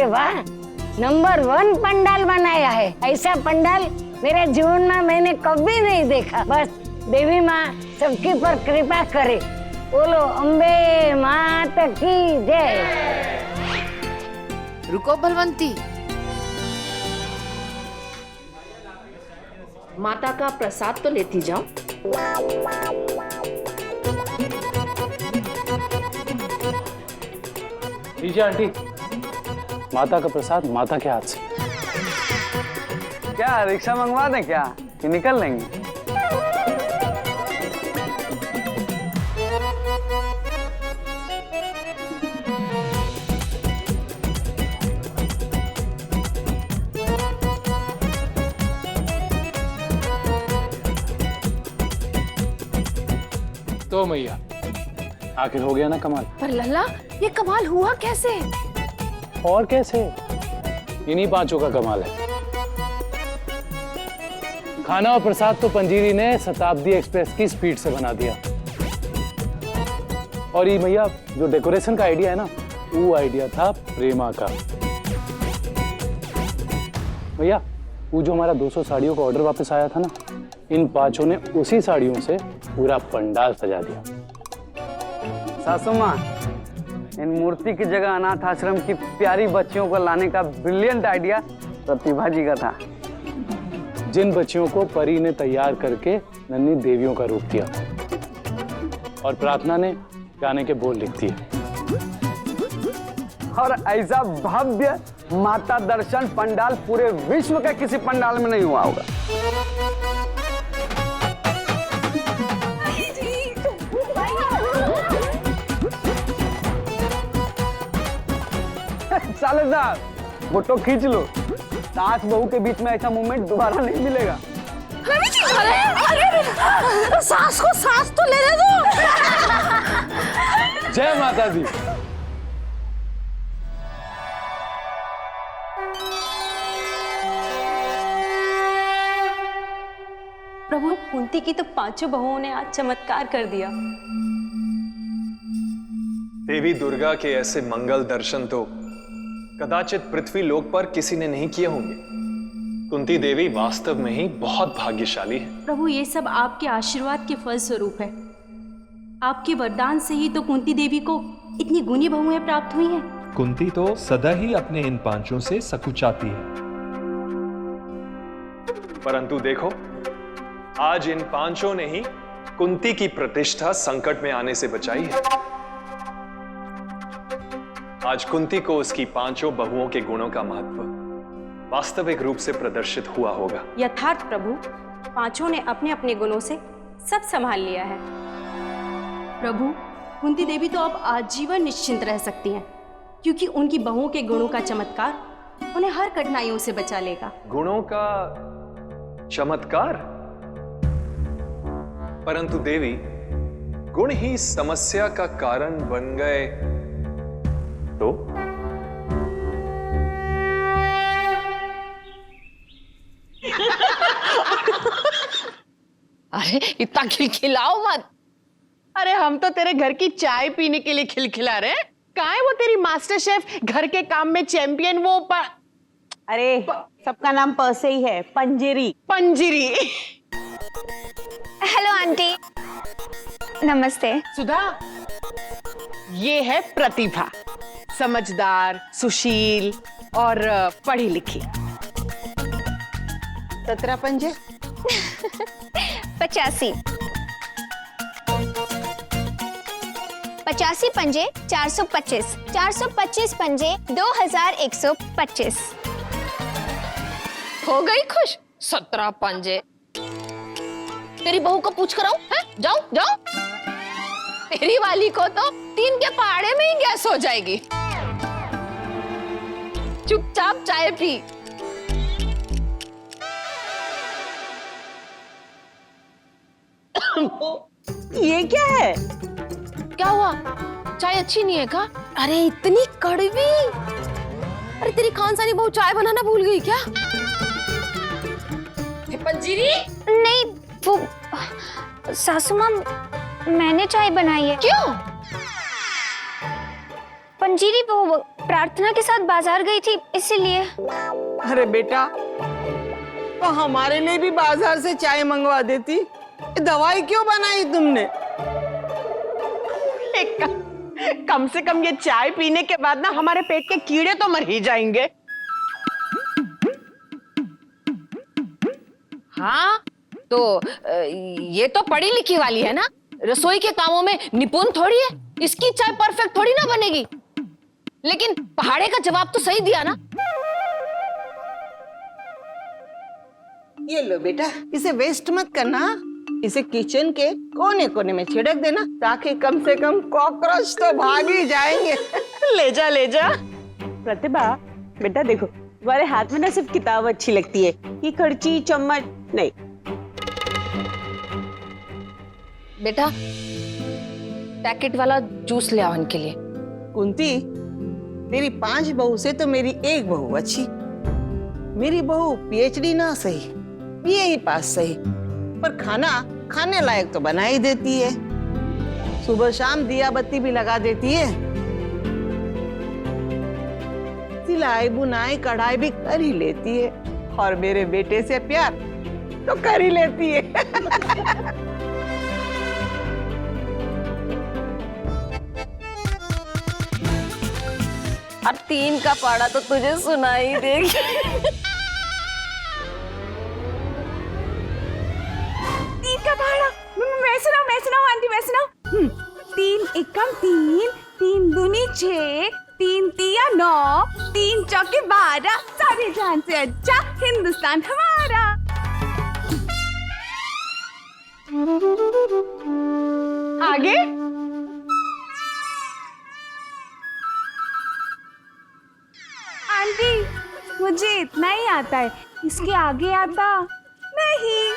वाह, नंबर 1 पंडाल बनाया है। ऐसा पंडाल मेरे जीवन में मैंने कभी नहीं देखा। बस देवी माँ सबकी पर कृपा करे। बोलो अम्बे माता की जय। रुको बलवंती, माता का प्रसाद तो लेती जाओ। लीजिए आंटी, माता का प्रसाद माता के हाथ से। क्या रिक्शा मंगवा दें क्या कि निकल लेंगे? तो मैया आखिर हो गया ना कमाल। पर लल्ला, ये कमाल हुआ कैसे? और कैसे? इन्हीं पांचों का कमाल है। खाना और प्रसाद तो पंजीरी ने शताब्दी एक्सप्रेस की स्पीड से बना दिया। और ये भैया जो डेकोरेशन का आइडिया है ना, वो आइडिया था प्रेमा का। भैया वो जो हमारा 200 साड़ियों का ऑर्डर वापस आया था ना, इन पांचों ने उसी साड़ियों से पूरा पंडाल सजा दिया। सासू माँ, इन मूर्ति की जगह अनाथ आश्रम की प्यारी बच्चियों को लाने का ब्रिलियंट आइडिया प्रतिभा जी का था। जिन बच्चियों को परी ने तैयार करके नन्ही देवियों का रूप दिया और प्रार्थना ने गाने के बोल लिख दिए। और ऐसा भव्य माता दर्शन पंडाल पूरे विश्व के किसी पंडाल में नहीं हुआ होगा। साले साहब, फोटो खींच लो। सास बहू के बीच में ऐसा मूवमेंट दोबारा नहीं मिलेगा। अरे, सास को सास तो लेने दो। जय माता दी। प्रभु, कुंती की तो पांचों बहुओं ने आज चमत्कार कर दिया। देवी दुर्गा के ऐसे मंगल दर्शन तो कदाचित पृथ्वी लोक पर किसी ने नहीं किए होंगे। कुंती देवी वास्तव में ही बहुत भाग्यशाली है। प्रभु, ये सब आपके आशीर्वाद के फल स्वरूप है। आपके वरदान से ही तो कुंती देवी को इतनी गुणी बहुएं प्राप्त हुई हैं। कुंती तो सदा ही अपने इन पांचों से सकुचाती है। परंतु देखो, आज इन पांचों ने ही कुंती की प्रतिष्ठा संकट में आने से बचाई है। आज कुंती को उसकी पांचों बहुओं के गुणों का महत्व वास्तविक रूप से प्रदर्शित हुआ होगा। यथार्थ प्रभु, पांचों ने अपने अपने गुणों से सब संभाल लिया है। प्रभु, कुंती देवी तो अब आजीवन निश्चिंत रह सकती हैं, क्योंकि उनकी बहुओं के गुणों का चमत्कार उन्हें हर कठिनाइयों से बचा लेगा। गुणों का चमत्कार? परंतु देवी, गुण ही समस्या का कारण बन गए तो? अरे इतना खिलखिलाओ मत। अरे हम तो तेरे घर की चाय पीने के लिए खिलखिला रहे हैं। कहाँ है वो तेरी मास्टर शेफ, घर के काम में चैंपियन वो अरे सबका नाम प से ही है, पंजीरी। पंजीरी। हेलो आंटी, नमस्ते। सुधा, ये है प्रतिभा, समझदार, सुशील और पढ़ी लिखी। 17 पंजे 85 85 पंजे 425 425 पंजे 2125। हो गई खुश? 17 पंजे। तेरी बहू को पूछ कर आऊं? जाओ जाओ। तेरी वाली को तो 3 के पहाड़े में ही गैस हो जाएगी। चुपचाप चाय पी। ये क्या है? क्या हुआ? चाय अच्छी नहीं है क्या? अरे इतनी कड़वी। अरे तेरी खानसानी बहू चाय बनाना भूल गई क्या? पंजीरी? नहीं, वो सासू माँ, मैंने चाय बनाई है। क्यों? पंजीरी वो प्रार्थना के साथ बाजार गई थी इसीलिए। अरे बेटा, तो हमारे लिए भी बाजार से चाय मंगवा देती। ये दवाई क्यों बनाई तुमने? कम से कम ये चाय पीने के बाद ना हमारे पेट के कीड़े तो मर ही जाएंगे। हाँ तो ये तो पढ़ी लिखी वाली है ना, रसोई के कामों में निपुण थोड़ी है, इसकी चाय परफेक्ट थोड़ी ना बनेगी। लेकिन पहाड़े का जवाब तो सही दिया ना। ये लो बेटा, इसे वेस्ट मत करना। इसे किचन के कोने कोने में छिड़क देना, ताकि कम से कम कॉकरोच तो भाग ही जाएंगे। ले जा ले जा। प्रतिभा बेटा देखो, तुम्हारे हाथ में ना सिर्फ किताब अच्छी लगती है, ये कड़ची चम्मच नहीं। बेटा पैकेट वाला जूस ले आओ इनके लिए। कुंती, तेरी 5 बहू से तो मेरी एक बहू अच्छी। मेरी बहू पीएचडी ना सही, बीए पास सही, पर खाना खाने लायक तो बना ही देती है। सुबह शाम दिया बत्ती भी लगा देती है। सिलाई बुनाई कढ़ाई भी कर ही लेती है, और मेरे बेटे से प्यार तो कर ही लेती है। और 3 का पाड़ा तो तुझे सुनाई देगी। 3 का पहाड़ा, मैं सुनाऊं आंटी, मैं सुनाऊं। 3 एकम 3, 3 दूनी 6, 3 तिया 9, 3 चौके 12, सारी जान से अच्छा हिंदुस्तान हमारा। आगे आंटी, मुझे इतना ही आता है, इसके आगे आता नहीं।